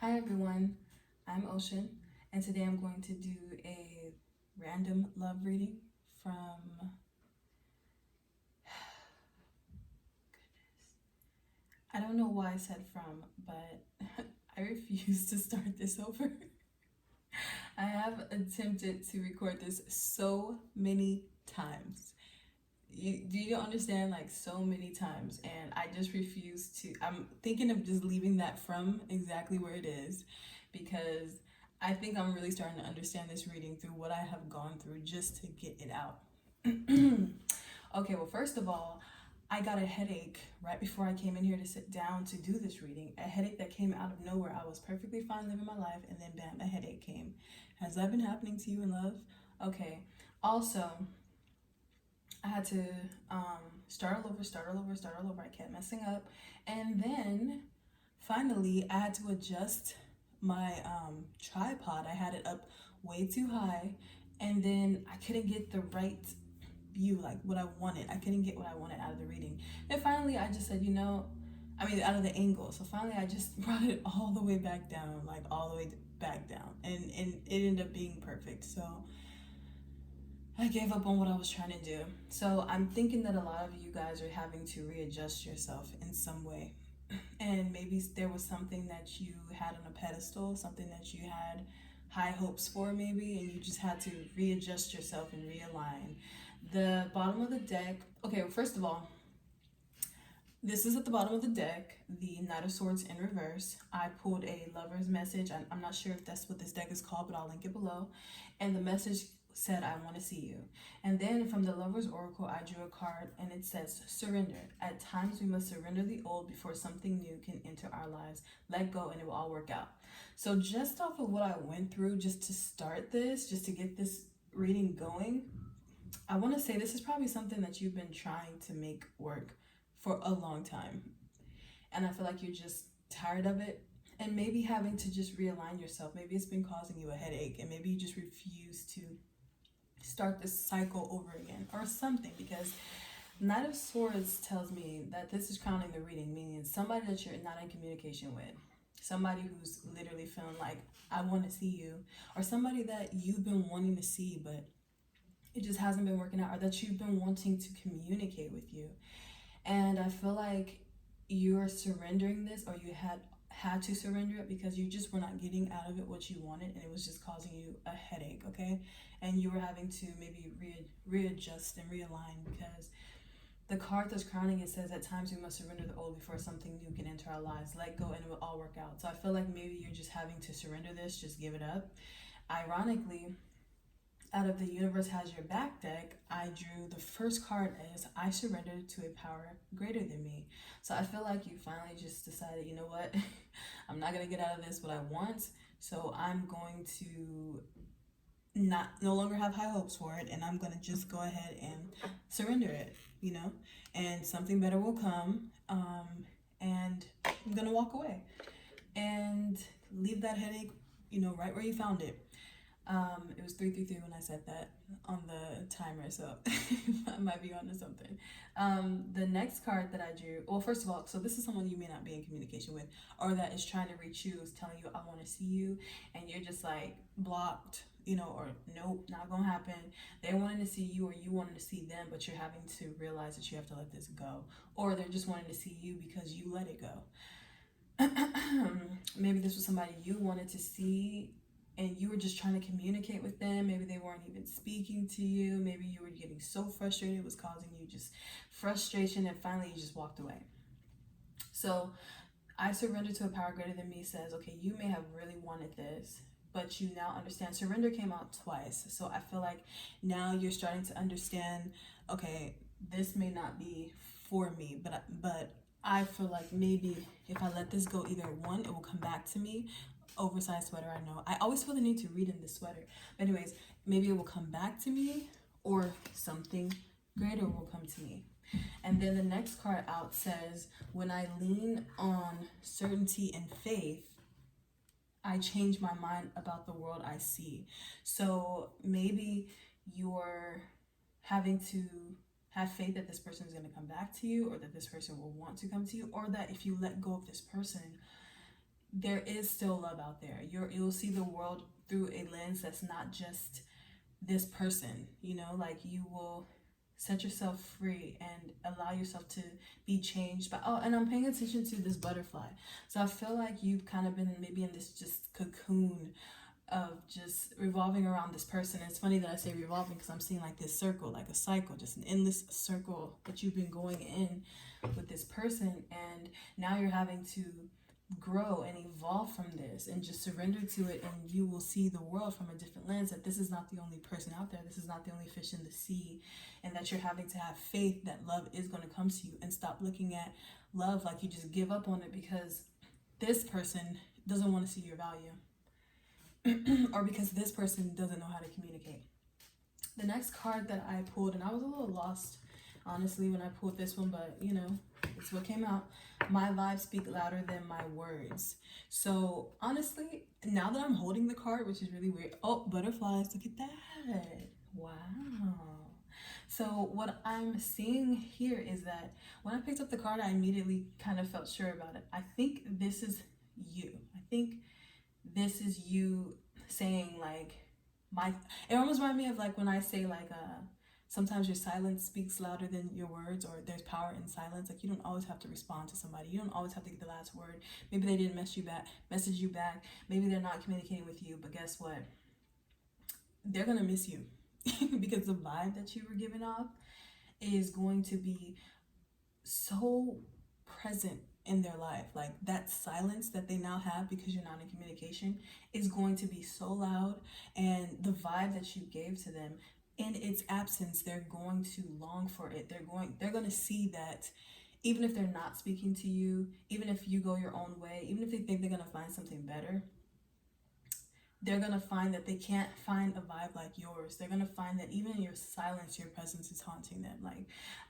Hi everyone, I'm Ocean, and today I'm going to do a random love reading from. I don't know why I said from, but I refuse to start this over. I have attempted to record this so many times. Do you understand? Like, so many times, and I just refuse to. I'm thinking of just leaving that from exactly where it is because I think I'm really starting to understand this reading through what I have gone through just to get it out. Okay, well, first of all, I got a headache right before I came in here to sit down to do this reading. A headache that came out of nowhere. I was perfectly fine living my life, and then bam, a headache came. Has that been happening to you in love? Okay. Also, I had to start all over. I kept messing up. And then finally, I had to adjust my tripod. I had it up way too high. And then I couldn't get the right view, like what I wanted. I couldn't get what I wanted out of the reading. And finally, I just said, out of the angle. So finally, I just brought it all the way back down, like all the way back down. And it ended up being perfect. So I gave up on what I was trying to do. So I'm thinking that a lot of you guys are having to readjust yourself in some way. And maybe there was something that you had on a pedestal, something that you had high hopes for, maybe, and you just had to readjust yourself and realign. The bottom of the deck, okay, well, first of all, this is at the bottom of the deck, the Knight of Swords in reverse. I pulled a lover's message. I'm not sure if that's what this deck is called, but I'll link it below. And the message said, I want to see you. And then from the Lover's Oracle, I drew a card and it says, surrender. At times we must surrender the old before something new can enter our lives. Let go and it will all work out. So just off of what I went through, just to start this, just to get this reading going, I want to say this is probably something that you've been trying to make work for a long time. And I feel like you're just tired of it. And maybe having to just realign yourself. Maybe it's been causing you a headache, and maybe you just refuse to start this cycle over again or something. Because Knight of Swords tells me that this is crowning the reading, meaning somebody that you're not in communication with. Somebody who's literally feeling like, I want to see you. Or somebody that you've been wanting to see, but it just hasn't been working out, or that you've been wanting to communicate with you. And I feel like you're surrendering this, or you had to surrender it because you just were not getting out of it what you wanted, and it was just causing you a headache, okay? And you were having to maybe readjust and realign, because the card that's crowning it says, at times we must surrender the old before something new can enter our lives. Let go and it will all work out. So I feel like maybe you're just having to surrender this, just give it up. Ironically, out of the Universe Has Your Back deck, I drew the first card as, I surrendered to a power greater than me. So I feel like you finally just decided, you know what, I'm not going to get out of this what I want, so I'm going to no longer have high hopes for it, and I'm going to just go ahead and surrender it, and something better will come, and I'm going to walk away and leave that headache, right where you found it. It was 333 when I said that on the timer, so I might be onto something. The next card that I drew, well, first of all, so this is someone you may not be in communication with, or that is trying to reach you, is telling you, I want to see you, and you're just like blocked, or nope, not gonna happen. They wanted to see you, or you wanted to see them, but you're having to realize that you have to let this go, or they're just wanting to see you because you let it go. Maybe this was somebody you wanted to see and you were just trying to communicate with them. Maybe they weren't even speaking to you. Maybe you were getting so frustrated, it was causing you just frustration, and finally you just walked away. So I surrender to a power greater than me says, okay, you may have really wanted this, but you now understand. Surrender came out twice. So I feel like now you're starting to understand, okay, this may not be for me, but I feel like maybe if I let this go, either one, it will come back to me. Oversized sweater, I know. I always feel the need to read in this sweater. But anyways, maybe it will come back to me, or something greater will come to me. And then the next card out says, when I lean on certainty and faith, I change my mind about the world I see. So maybe you're having to have faith that this person is going to come back to you, or that this person will want to come to you, or that if you let go of this person, there is still love out there. You'll see the world through a lens that's not just this person, you know, like you will set yourself free and allow yourself to be changed by, oh, and I'm paying attention to this butterfly. So I feel like you've kind of been maybe in this just cocoon of just revolving around this person. And it's funny that I say revolving because I'm seeing like this circle, like a cycle, just an endless circle that you've been going in with this person, and now you're having to grow and evolve from this and just surrender to it, and you will see the world from a different lens, that this is not the only person out there, this is not the only fish in the sea, and that you're having to have faith that love is going to come to you, and stop looking at love like you just give up on it because this person doesn't want to see your value or because this person doesn't know how to communicate. The next card that I pulled, and I was a little lost honestly when I pulled this one, but you know, it's what came out. My vibes speak louder than my words. So honestly, now that I'm holding the card, which is really weird. Oh, butterflies, look at that. Wow. So what I'm seeing here is that when I picked up the card, I immediately kind of felt sure about it. I think this is you. I think this is you saying like, it almost reminds me of like when I say like sometimes your silence speaks louder than your words, or there's power in silence. Like you don't always have to respond to somebody. You don't always have to get the last word. Maybe they didn't message you back. Maybe they're not communicating with you, but guess what? They're gonna miss you because the vibe that you were giving off is going to be so present in their life. Like that silence that they now have because you're not in communication is going to be so loud, and the vibe that you gave to them in its absence, they're going to long for it. They're going to see that even if they're not speaking to you, even if you go your own way, even if they think they're going to find something better, they're going to find that they can't find a vibe like yours. They're going to find that even in your silence, your presence is haunting them. Like,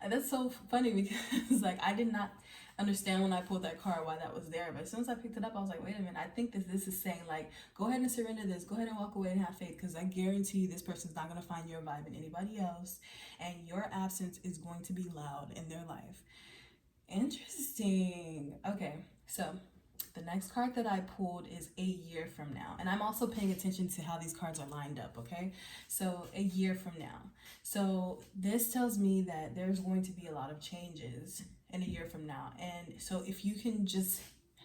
that's so funny because like I did not understand when I pulled that card why that was there, but as soon as I picked it up, I was like, wait a minute, I think this is saying like, go ahead and surrender this, go ahead and walk away and have faith, because I guarantee you this person's not going to find your vibe in anybody else, and your absence is going to be loud in their life. Interesting. Okay, so the next card that I pulled is a year from now. And I'm also paying attention to how these cards are lined up, okay? So a year from now. So this tells me that there's going to be a lot of changes in a year from now. And so if you can just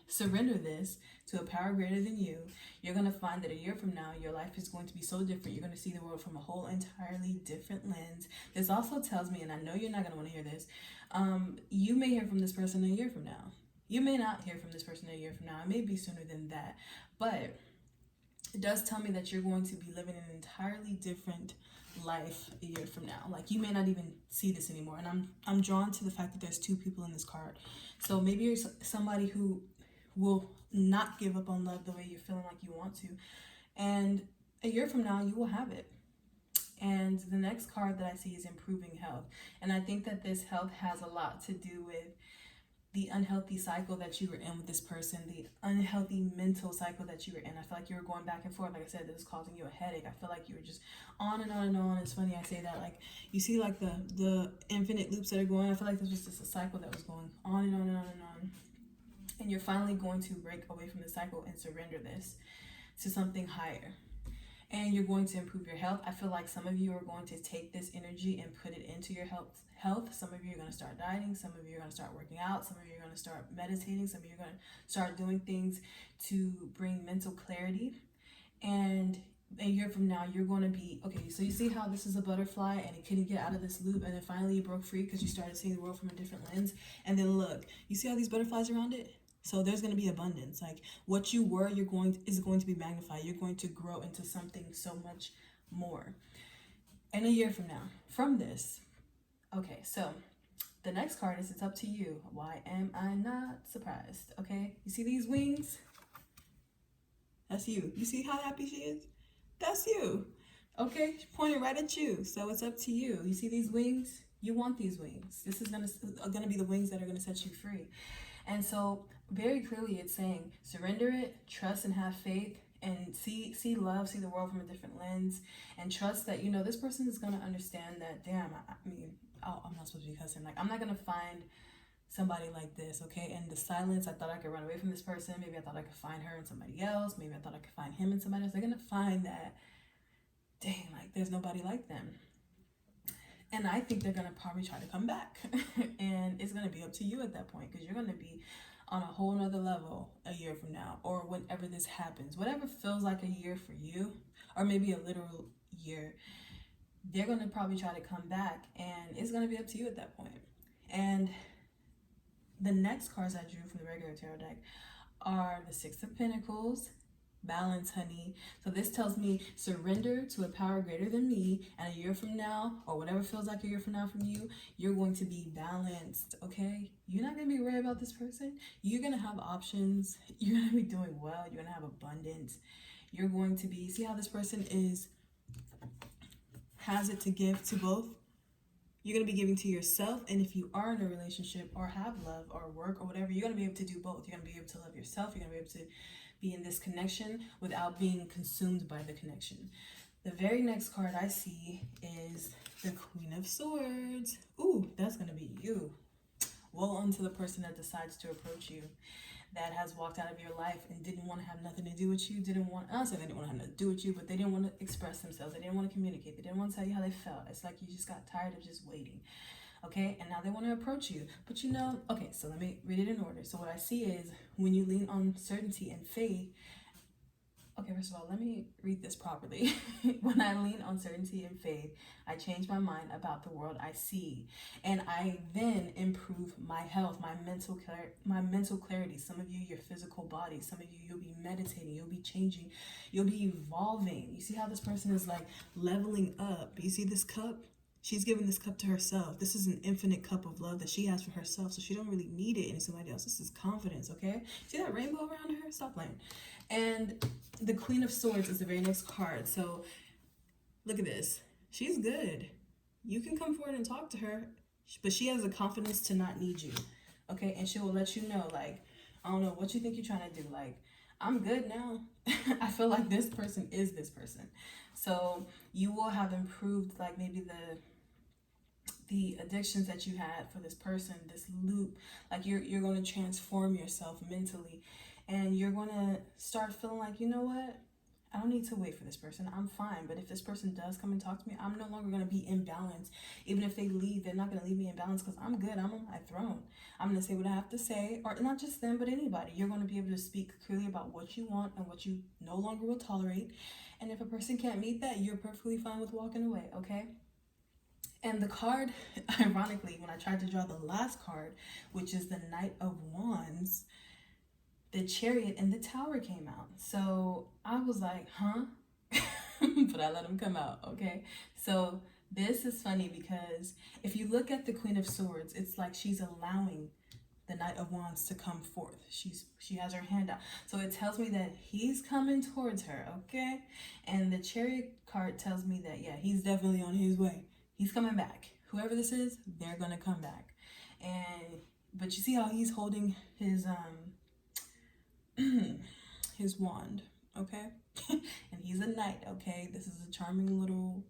surrender this to a power greater than you, you're going to find that a year from now, your life is going to be so different. You're going to see the world from a whole entirely different lens. This also tells me, and I know you're not going to want to hear this, you may hear from this person a year from now. You may not hear from this person a year from now. It may be sooner than that. But it does tell me that you're going to be living an entirely different life a year from now. Like you may not even see this anymore. And I'm drawn to the fact that there's two people in this card. So maybe you're somebody who will not give up on love the way you're feeling like you want to. And a year from now, you will have it. And the next card that I see is improving health. And I think that this health has a lot to do with the unhealthy cycle that you were in with this person, the unhealthy mental cycle that you were in. I feel like you were going back and forth. Like I said, this was causing you a headache. I feel like you were just on and on and on. It's funny I say that. Like you see like the infinite loops that are going. I feel like this was just a cycle that was going on and on and on and on. And you're finally going to break away from the cycle and surrender this to something higher. And you're going to improve your health. I feel like some of you are going to take this energy and put it into your health. Some of you are going to start dieting. Some of you are going to start working out. Some of you are going to start meditating. Some of you are going to start doing things to bring mental clarity. And a year from now, you're going to be, okay, so you see how this is a butterfly and it couldn't get out of this loop, and then finally you broke free because you started seeing the world from a different lens. And then look, you see all these butterflies around it? So there's going to be abundance. Like what you were, is going to be magnified. You're going to grow into something so much more. And a year from now, from this. Okay, so the next card is, it's up to you. Why am I not surprised? Okay, you see these wings? That's you. You see how happy she is? That's you. Okay, she pointed right at you. So it's up to you. You see these wings? You want these wings. This is gonna be the wings that are gonna set you free. And so very clearly it's saying surrender it, trust and have faith, and see love, see the world from a different lens, and trust that, you know, this person is going to understand that, damn, I mean, oh, I'm not supposed to be cussing. Like, I'm not going to find somebody like this, okay? And the silence, I thought I could run away from this person. Maybe I thought I could find her in somebody else. Maybe I thought I could find him in somebody else. They're gonna find that, dang, like there's nobody like them. And I think they're gonna probably try to come back. And it's gonna be up to you at that point, because you're gonna be on a whole nother level a year from now, or whenever this happens. Whatever feels like a year for you, or maybe a literal year, they're gonna probably try to come back, and it's gonna be up to you at that point. And the next cards I drew from the regular tarot deck are the Six of Pentacles, balance, honey. So this tells me surrender to a power greater than me, and a year from now, or whatever feels like a year from now from you, you're going to be balanced, okay? You're not going to be worried about this person. You're going to have options. You're going to be doing well. You're going to have abundance. You're going to be, see how this person has it to give to both? You're going to be giving to yourself, and if you are in a relationship or have love or work or whatever, you're going to be able to do both. You're going to be able to love yourself. You're going to be able to be in this connection without being consumed by the connection. The very next card I see is the Queen of Swords. Ooh, that's going to be you. Woe unto the person that decides to approach you, that has walked out of your life and didn't want to have nothing to do with you, didn't want us, and they didn't want to have nothing to do with you, but they didn't want to express themselves, they didn't want to communicate, they didn't want to tell you how they felt. It's like you just got tired of just waiting, okay? And now they want to approach you, but you know, okay, so let me read it in order. So what I see is, when you lean on certainty and faith, okay, first of all, let me read this properly. When I lean on certainty and faith, I change my mind about the world I see, and I then improve my health, my mental clarity. Some of you, your physical body. Some of you, you'll be meditating, you'll be changing, you'll be evolving. You see how this person is like leveling up? You see this cup? She's giving this cup to herself. This is an infinite cup of love that she has for herself, so she don't really need it in somebody else. This is confidence, okay? See that rainbow around her? Stop playing. And the Queen of Swords is the very next card. So look at this. She's good. You can come forward and talk to her, but she has the confidence to not need you, okay? And she will let you know, like, I don't know what you think you're trying to do. Like, I'm good now. I feel like this person is this person. So you will have improved, like, maybe the addictions that you had for this person, this loop. Like, you're going to transform yourself mentally, and you're going to start feeling like, you know what, I don't need to wait for this person, I'm fine. But if this person does come and talk to me, I'm no longer going to be in balance. Even if they leave, they're not going to leave me in balance, because I'm good, I'm on my throne. I'm going to say what I have to say, or not just them, but anybody. You're going to be able to speak clearly about what you want and what you no longer will tolerate. And if a person can't meet that, you're perfectly fine with walking away, okay? And the card, ironically, when I tried to draw the last card, which is the Knight of Wands, the Chariot and the Tower came out. So I was like, huh? But I let them come out, okay? So this is funny, because if you look at the Queen of Swords, it's like she's allowing the Knight of Wands to come forth. She has her hand out. So it tells me that he's coming towards her, okay? And the Chariot card tells me that, yeah, he's definitely on his way. He's coming back. Whoever this is, they're gonna come back. But you see how he's holding his his wand, okay? And he's a knight, okay? This is a charming little,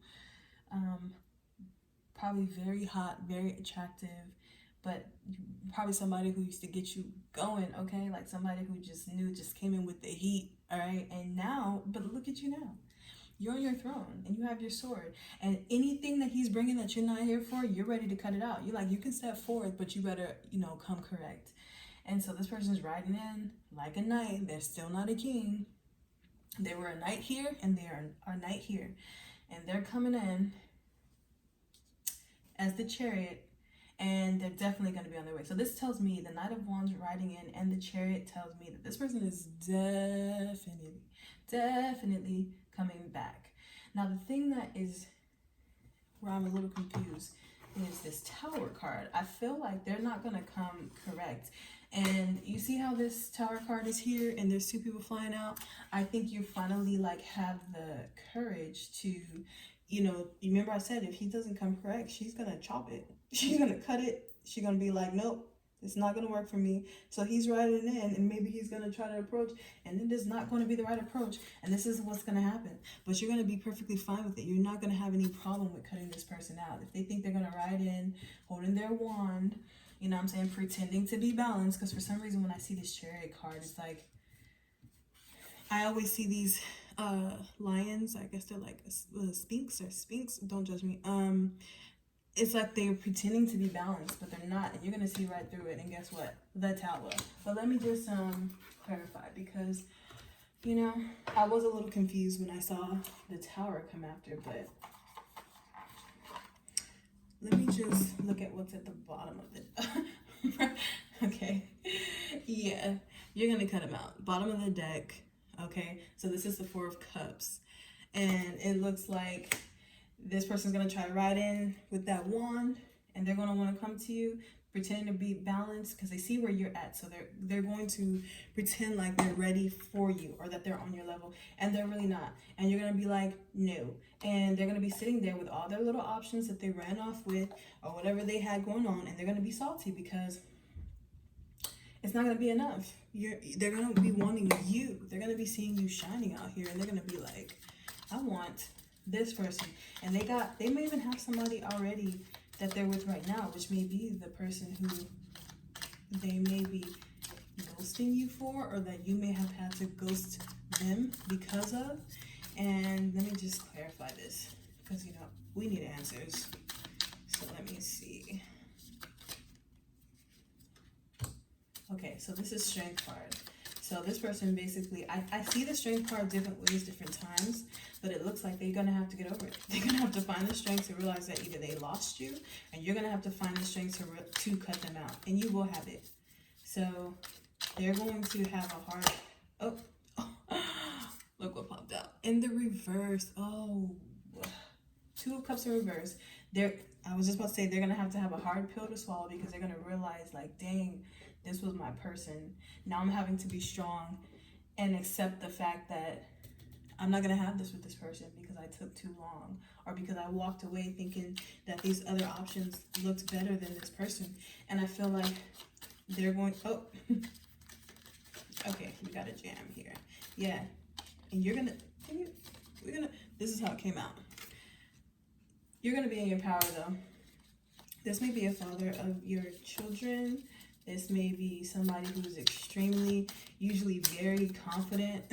probably very hot, very attractive, but probably somebody who used to get you going, okay? Like somebody who just came in with the heat, all right? And now, but look at you now. You're on your throne, and you have your sword, and anything that he's bringing that you're not here for, you're ready to cut it out. You're like, you can step forth, but you better, come correct. And so this person's riding in like a knight. They're still not a king. They were a knight here, and they are a knight here. And they're coming in as the Chariot, and they're definitely going to be on their way. So this tells me the Knight of Wands riding in, and the Chariot tells me that this person is definitely coming back. Now, the thing that is where I'm a little confused is this Tower card. I feel like they're not going to come correct. And you see how this Tower card is here, and there's two people flying out? I think you finally have the courage to, you remember I said, if he doesn't come correct, she's going to chop it. She's going to cut it. She's going to be like, nope, it's not going to work for me. So he's riding in, and maybe he's going to try to approach, and it is not going to be the right approach. And this is what's going to happen. But you're going to be perfectly fine with it. You're not going to have any problem with cutting this person out. If they think they're going to ride in, holding their wand, You know what I'm saying? Pretending to be balanced. Because for some reason, when I see this Chariot card, it's like, I always see these lions. I guess they're like sphinx. Don't judge me. It's like they're pretending to be balanced, but they're not. And you're gonna see right through it. And guess what? The Tower. But let me just clarify, because you know, I was a little confused when I saw the Tower come after, but let me just look at what's at the bottom of it. Okay. Yeah, you're gonna cut them out. Bottom of the deck. Okay, so this is the Four of Cups, and it looks like this person's gonna try to ride in with that wand, and they're gonna want to come to you, pretending to be balanced because they see where you're at. So they're going to pretend like they're ready for you, or that they're on your level, and they're really not. And you're gonna be like, no. And they're gonna be sitting there with all their little options that they ran off with, or whatever they had going on, and they're gonna be salty because it's not gonna be enough. They're gonna be wanting you. They're gonna be seeing you shining out here, and they're gonna be like, I want this person. And they may even have somebody already that they're with right now, which may be the person who they may be ghosting you for, or that you may have had to ghost them because of. And let me just clarify this, because you know we need answers. So let me see. Okay, so this is Strength card. So this person basically, I see the Strength card different ways, different times, but it looks like they're going to have to get over it. They're going to have to find the strength to realize that either they lost you, and you're going to have to find the strength to cut them out, and you will have it. So they're going to have a hard, look what popped out. In the reverse, Two of Cups in reverse. I was just about to say, they're going to have a hard pill to swallow, because they're going to realize, like, dang, this was my person. Now I'm having to be strong and accept the fact that I'm not going to have this with this person because I took too long, or because I walked away thinking that these other options looked better than this person. And I feel like they're going, okay, we got a jam here. Yeah. And this is how it came out. You're going to be in your power, though. This may be a father of your children. This may be somebody who's usually very confident.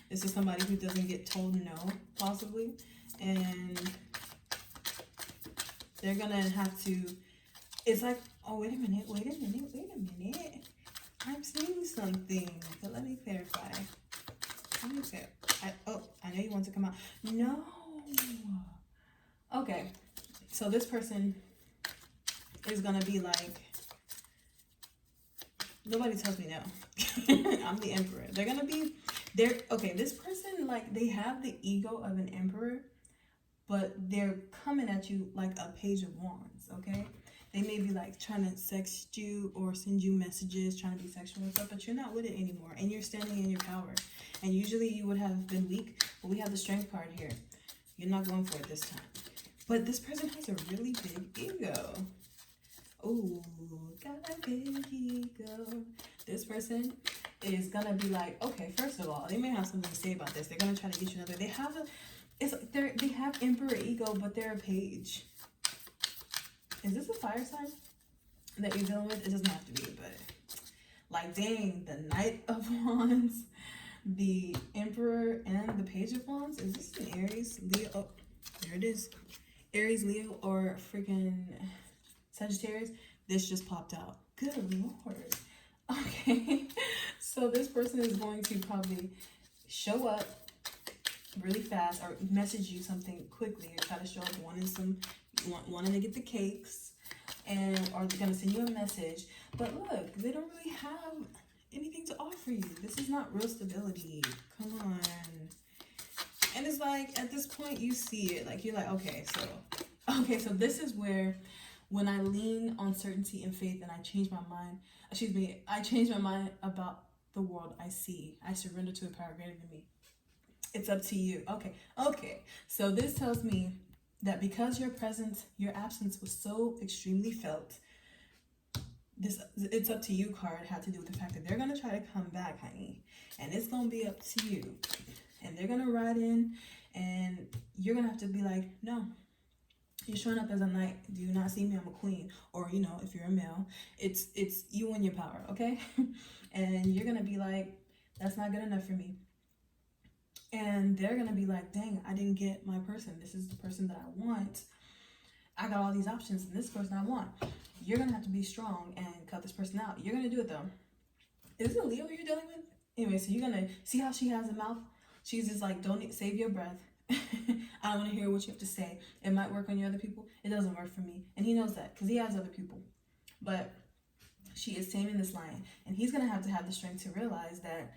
This is somebody who doesn't get told no, possibly. And they're going to have to, it's like, oh, wait a minute. I'm seeing something, but let me clarify. I know you want to come out. No. Okay, so this person is going to be like, nobody tells me no. I'm the emperor. This person, like, they have the ego of an emperor, but they're coming at you like a page of wands, okay? They may be like trying to sext you or send you messages, trying to be sexual and stuff, but you're not with it anymore, and you're standing in your power. And usually you would have been weak, but we have the Strength card here. You're not going for it this time. But this person has a really big ego. Oh, got a big ego. This person is gonna be like, okay, first of all, they may have something to say about this. They're gonna try to get you another. They have emperor ego, but they're a page. Is this a fire sign that you're dealing with? It doesn't have to be, but like, dang, the Knight of Wands, the Emperor, and the Page of Wands. Is this an Aries, Leo? Oh, there it is. Aries, Leo, or freaking Sagittarius. This just popped out. Good Lord. Okay, so this person is going to probably show up really fast, or message you something quickly, or try to show up wanting to get the cakes, or they're gonna send you a message. But look, they don't really have anything to offer you. This is not real stability. Come on. And it's like, at this point, you see it. Like, you're like, okay, so this is where, when I lean on certainty and faith, and I change my mind, I change my mind about the world I see. I surrender to a power greater than me. It's up to you. Okay. So this tells me that because your absence was so extremely felt, this it's up to you card had to do with the fact that they're going to try to come back, honey. And it's going to be up to you. And they're going to ride in, and you're going to have to be like, no, You're showing up as a knight. Do you not see me? I'm a queen. Or, you know, if you're a male, it's you and your power, okay? And you're gonna be like, that's not good enough for me. And they're gonna be like, dang, I didn't get my person. This is the person that I want. I got all these options, and this person I want. You're gonna have to be strong and cut this person out. You're gonna do it though. Is it a Leo you're dealing with? Anyway, so you're gonna see how she has a mouth. She's just like, don't save your breath. I don't want to hear what you have to say. It might work on your other people. It doesn't work for me, and he knows that because he has other people. But she is taming this lion, and he's gonna have to have the strength to realize that.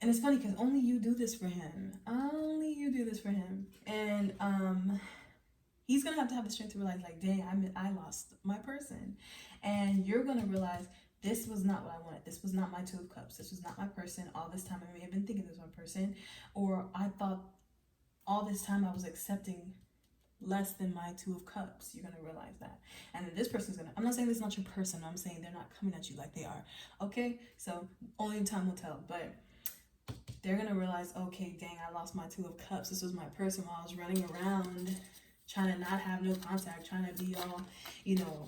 And it's funny because only you do this for him. Only you do this for him, and he's gonna have to have the strength to realize, like, dang, I lost my person, and you're gonna realize this was not what I wanted. This was not my Two of Cups. This was not my person. All this time I may have been thinking this was my person, or I thought all this time I was accepting less than my Two of Cups. You're gonna realize that, and then this person's gonna. I'm not saying this is not your person. I'm saying they're not coming at you like they are. Okay, so only time will tell, but they're gonna realize, okay, dang, I lost my Two of Cups. This was my person while I was running around trying to not have no contact, trying to be all, you know,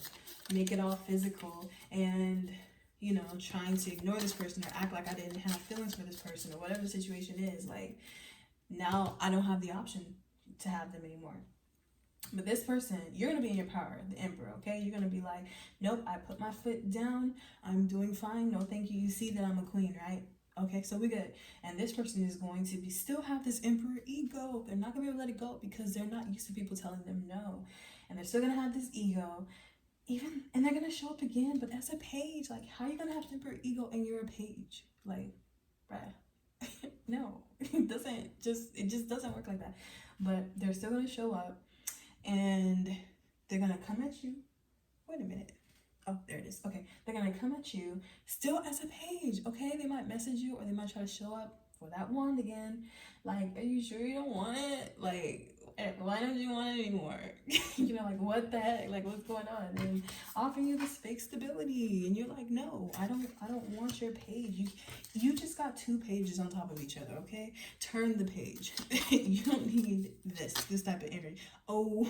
make it all physical, and, you know, trying to ignore this person or act like I didn't have feelings for this person or whatever the situation is. Like, now I don't have the option to have them anymore. But this person, you're going to be in your power, the Emperor, okay? You're going to be like, nope, I put my foot down. I'm doing fine. No, thank you. You see that I'm a queen, right? Okay, so we good. And this person is going to be still have this emperor ego. They're not gonna be able to let it go because they're not used to people telling them no. And they're still gonna have this ego. And they're gonna show up again, but as a page. Like, how are you gonna have emperor ego and you're a page? Like, bruh. No. It just doesn't work like that. But they're still gonna show up and they're gonna come at you. Wait a minute. Oh, there it is. Okay, they're gonna come at you still as a page. Okay, they might message you or they might try to show up for that wand again. Like, are you sure you don't want it? Like, why don't you want it anymore? You know, like, what the heck? Like, what's going on? And offering you this fake stability, and you're like, no, I don't want your page. You just got two pages on top of each other. Okay, turn the page. You don't need this type of energy. Oh,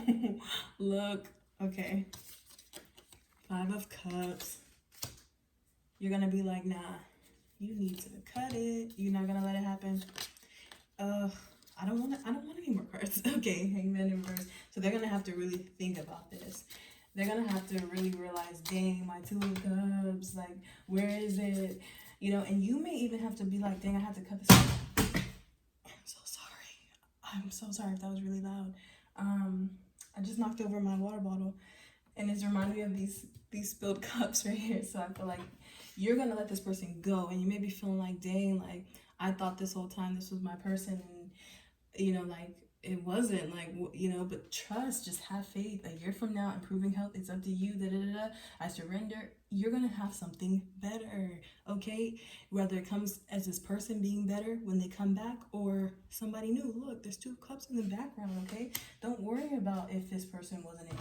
look. Okay. Five of Cups. You're gonna be like, nah, you need to cut it. You're not gonna let it happen. I don't want any more cards. Okay, Hangman in reverse. So they're gonna have to really think about this. They're gonna have to really realize, dang, my Two of Cups, like, where is it? You know, and you may even have to be like, dang, I have to cut this off. I'm so sorry if that was really loud. I just knocked over my water bottle, and it's reminding me of these spilled cups right here. So I feel like you're gonna let this person go, and you may be feeling like, dang, like, I thought this whole time this was my person, and, you know, like, it wasn't, like, you know, but trust, just have faith. A year from now, improving health, it's up to you. I surrender. You're gonna have something better, okay? Whether it comes as this person being better when they come back, or somebody new. Look, there's Two Cups in the background, okay? Don't worry about if this person wasn't it.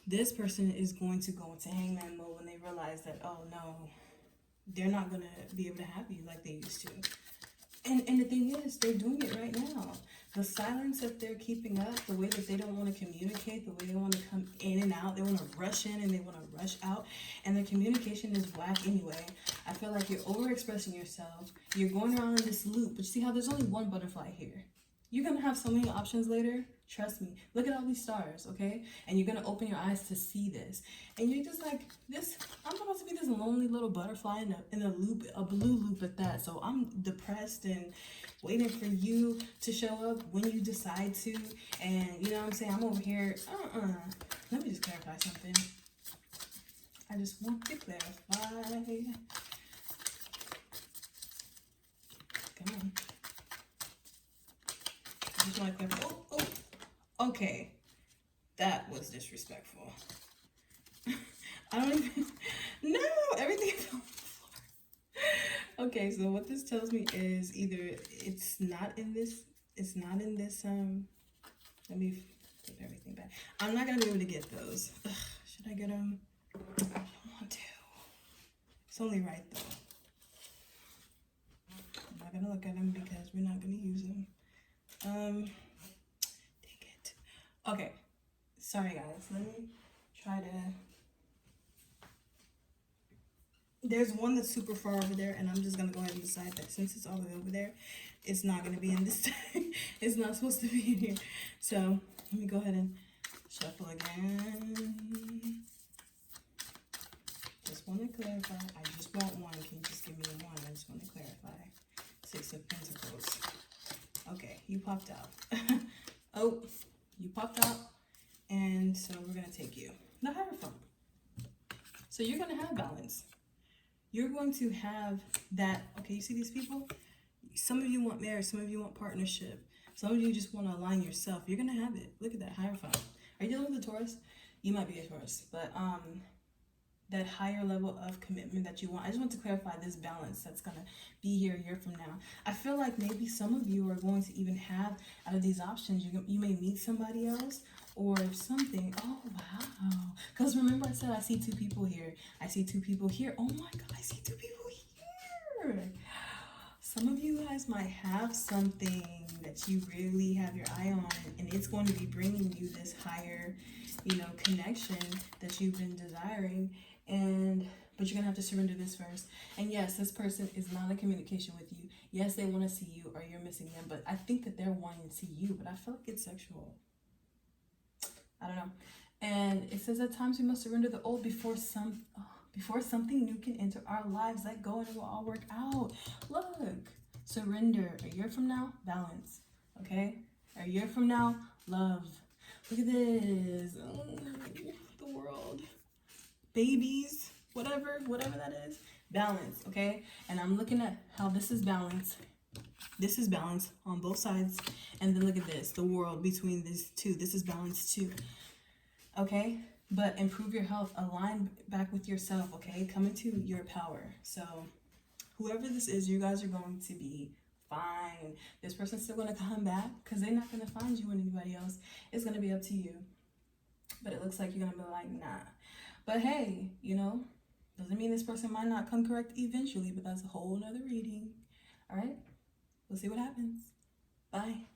This person is going to go into Hangman mode when they realize that, oh no, they're not going to be able to have you like they used to. And the thing is, they're doing it right now. The silence that they're keeping up, the way that they don't want to communicate, the way they want to come in and out, they want to rush in and they want to rush out, and their communication is whack anyway. I feel like you're overexpressing yourself. You're going around in this loop, but you see how there's only one butterfly here. You're going to have so many options later. Trust me. Look at all these stars, okay? And you're going to open your eyes to see this. And you're just like, I'm supposed to be this lonely little butterfly in a loop, a blue loop at that. So I'm depressed and waiting for you to show up when you decide to. And you know what I'm saying? I'm over here. Let me just clarify something. I just want to clarify. Come on. I just want to clarify. Okay, that was disrespectful. I don't even, no, everything fell on the floor. Okay, so what this tells me is either it's not in this, let me flip everything back. I'm not going to be able to get those. Ugh, should I get them? I don't want to. It's only right, though. I'm not going to look at them because we're not going to use them. Okay, Sorry guys, let me try to. There's one that's super far over there, and I'm just gonna go ahead and decide that since it's all the way over there, it's not gonna be in this. It's not supposed to be in here. So let me go ahead and shuffle again. Just want to clarify. I just want one. Can you just give me the one? I just want to clarify. Six of Pentacles. Okay, you popped out. Oh, you popped out, and so we're gonna take you. The Hierophant. So you're gonna have balance. You're going to have that. Okay, you see these people? Some of you want marriage, some of you want partnership, some of you just want to align yourself. You're gonna have it. Look at that Hierophant. Are you dealing with a Taurus? You might be a Taurus, but that higher level of commitment that you want. I just want to clarify this balance that's gonna be here a year from now. I feel like maybe some of you are going to even have, out of these options, you may meet somebody else or something. Oh wow, because remember I said I see two people here. I see two people here. Oh my god, I see two people here. Some of you guys might have something that you really have your eye on, and it's going to be bringing you this higher, connection that you've been desiring. But you're gonna have to surrender this first. And yes, this person is not in communication with you. Yes, they want to see you or you're missing them, but I think that they're wanting to see you, but I feel like it's sexual. I don't know. And it says at times we must surrender the old before something new can enter our lives. Let go and it will all work out. Look, surrender. A year from now, balance. Okay? A year from now, love. Look at this. Oh, the world. Babies, whatever that is, balance, okay? And I'm looking at how this is balance. This is balance on both sides. And then look at this, the world between these two. This is balance too, okay? But improve your health, align back with yourself, okay? Come into your power. So whoever this is, you guys are going to be fine. This person's still going to come back because they're not going to find you and anybody else. It's going to be up to you. But it looks like you're going to be like, nah. But hey, doesn't mean this person might not come correct eventually, but that's a whole nother reading. All right, we'll see what happens. Bye.